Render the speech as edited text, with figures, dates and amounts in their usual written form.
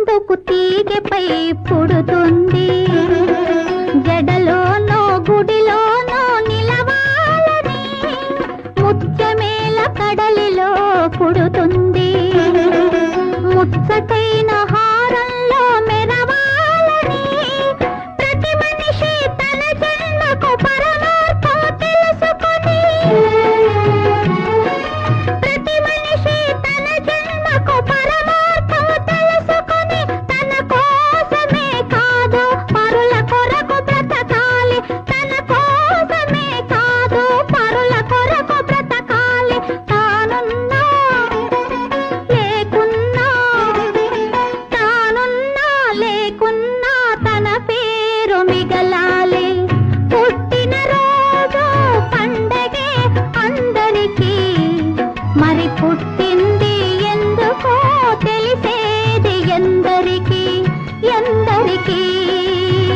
ఎందుకు తీగపై పుడుతుంది జడలోనో గుడిలోనో నిలవాలని ముత్యమేల కడలిలో పుడుతుంది ముచ్చటైన హారంలో మెరవాలని ప్రతి మనిషి తన జన్మకు పరమార్థం తెలుసుకొని ప్రతి మనిషి తన జన్మకు పరమార్థం తెలుసుకొని తన కోసమే కాదు పరుల కొరకు బ్రతకాలి తన కోసమే కాదు పరుల కొరకు బ్రతకాలి తానున్నా లేకున్నా తానున్నా లేకున్నా తన పేరు మిగలాలి పుట్టిన రోజు పండగే అందరికీ మరి పుట్టింది ఎందుకో తెలిసేది ఎందరికీ ఎందరికీ